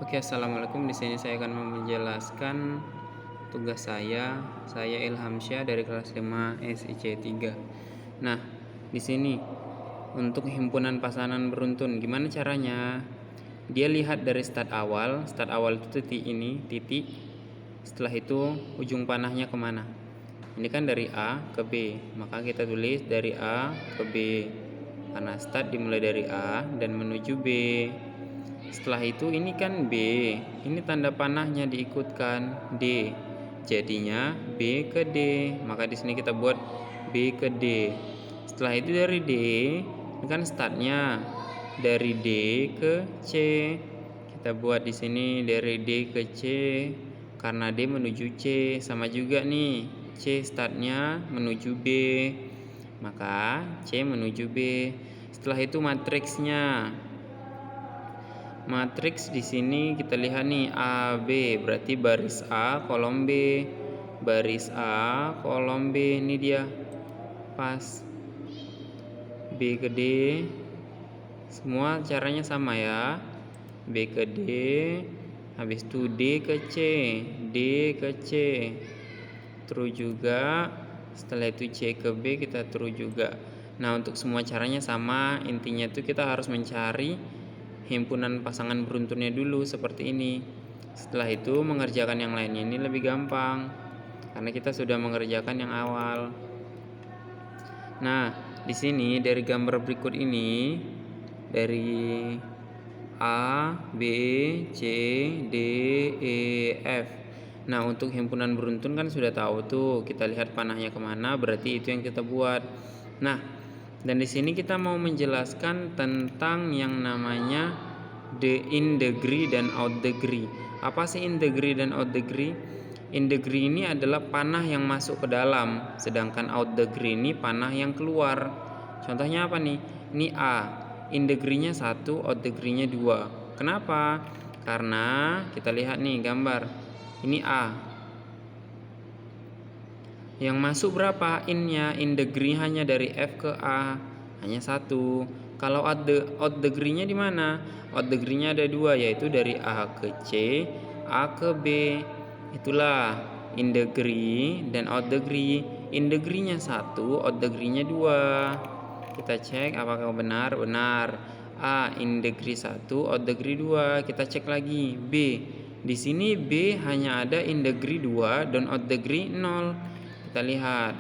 Oke, assalamualaikum. Di sini saya akan menjelaskan tugas saya. Saya Ilhamsyah dari kelas 5 SIC 3. Nah, di sini untuk himpunan pasangan beruntun, gimana caranya? Dia lihat dari start awal. Start awal itu titik ini, titik. Setelah itu ujung panahnya kemana? Ini kan dari A ke B, maka kita tulis dari A ke B. Karena start dimulai dari A dan menuju B. Setelah itu ini kan B, ini tanda panahnya diikutkan D. Jadinya B ke D. Maka di sini kita buat B ke D. Setelah itu dari D, ini kan startnya dari D ke C. Kita buat di sini dari D ke C karena D menuju C, sama juga nih. C startnya menuju B. Maka C menuju B. Setelah itu matriksnya. Matriks di sini kita lihat nih A B, berarti baris A kolom B, baris A kolom B, ini dia pas. B ke D, semua caranya sama ya. B ke D, habis itu D ke C, D ke C, true juga. Setelah itu C ke B kita true juga. Nah, untuk semua caranya sama, intinya tuh kita harus mencari himpunan pasangan beruntunnya dulu seperti ini. Setelah itu mengerjakan yang lainnya ini lebih gampang karena kita sudah mengerjakan yang awal. Nah, di sini dari gambar berikut ini dari A, B, C, D, E, F. Nah, untuk himpunan beruntun kan sudah tahu tuh, kita lihat panahnya kemana, berarti itu yang kita buat. Nah, dan di sini kita mau menjelaskan tentang yang namanya in degree dan out degree. Apa sih in degree dan out degree? In degree ini adalah panah yang masuk ke dalam, sedangkan out degree ini panah yang keluar. Contohnya apa nih? Ini A, in degree-nya 1, out degree-nya 2. Kenapa? Karena kita lihat nih gambar. Ini A. Yang masuk berapa in-nya? In degree hanya dari F ke A, hanya 1. Kalau out degree-nya di mana? Out degree-nya ada 2, yaitu dari A ke C, A ke B. Itulah in degree dan out degree. In degree-nya 1, out degree-nya 2. Kita cek apakah benar. Benar. A in degree 1, out degree 2. Kita cek lagi B. Di sini B hanya ada in degree 2 dan out degree 0. Kita lihat.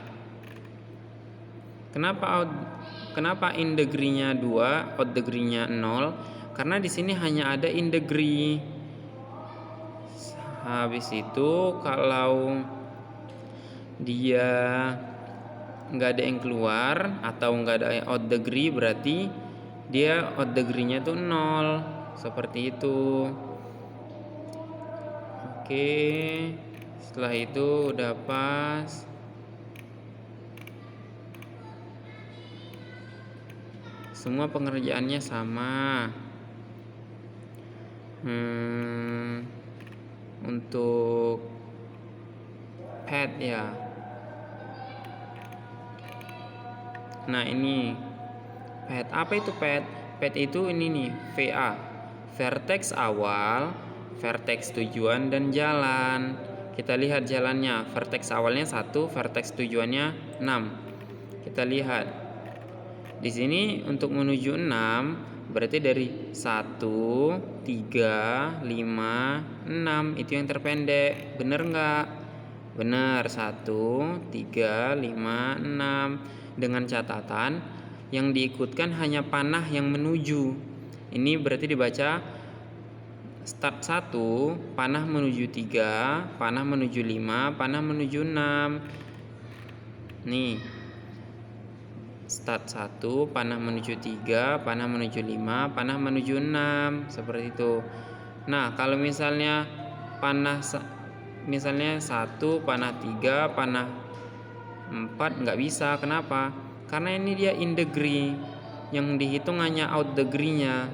Kenapa in degree-nya 2, out degree-nya 0? Karena di sini hanya ada in degree. Habis itu kalau dia nggak ada yang keluar atau nggak ada out degree, berarti dia out degree-nya tuh 0. Seperti itu. Oke. Setelah itu udah pas. Semua pengerjaannya sama. Untuk pad ya. Nah, ini pad. Apa itu pad? Pad itu ini nih, VA. Vertex awal, vertex tujuan, dan jalan. Kita lihat jalannya. Vertex awalnya 1, vertex tujuannya 6. Kita lihat. Di sini untuk menuju 6 berarti dari 1, 3, 5, 6. Itu yang terpendek. Bener nggak? Bener. 1, 3, 5, 6. Dengan catatan yang diikutkan hanya panah yang menuju. Ini berarti dibaca start 1, panah menuju 3, panah menuju 5, panah menuju 6. Nih, start 1, panah menuju 3, panah menuju 5, panah menuju 6. Seperti itu. Nah, kalau misalnya misalnya 1, panah 3, panah 4, nggak bisa. Kenapa? Karena ini dia in degree. Yang dihitung hanya out degree-nya.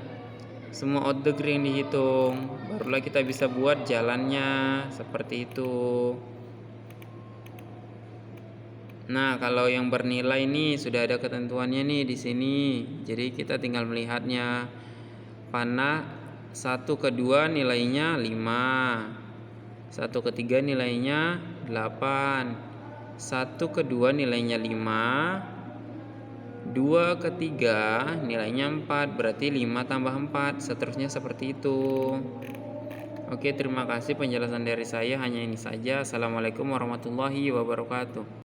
Semua out degree yang dihitung. Barulah kita bisa buat jalannya. Seperti itu. Nah, kalau yang bernilai ini sudah ada ketentuannya nih di sini. Jadi kita tinggal melihatnya. Panah 1 kedua nilainya 5. 1 ketiga nilainya 8. 1 kedua nilainya 5. 2 ketiga nilainya 4. Berarti 5 tambah 4. Seterusnya seperti itu. Oke, terima kasih penjelasan dari saya. Hanya ini saja. Assalamualaikum warahmatullahi wabarakatuh.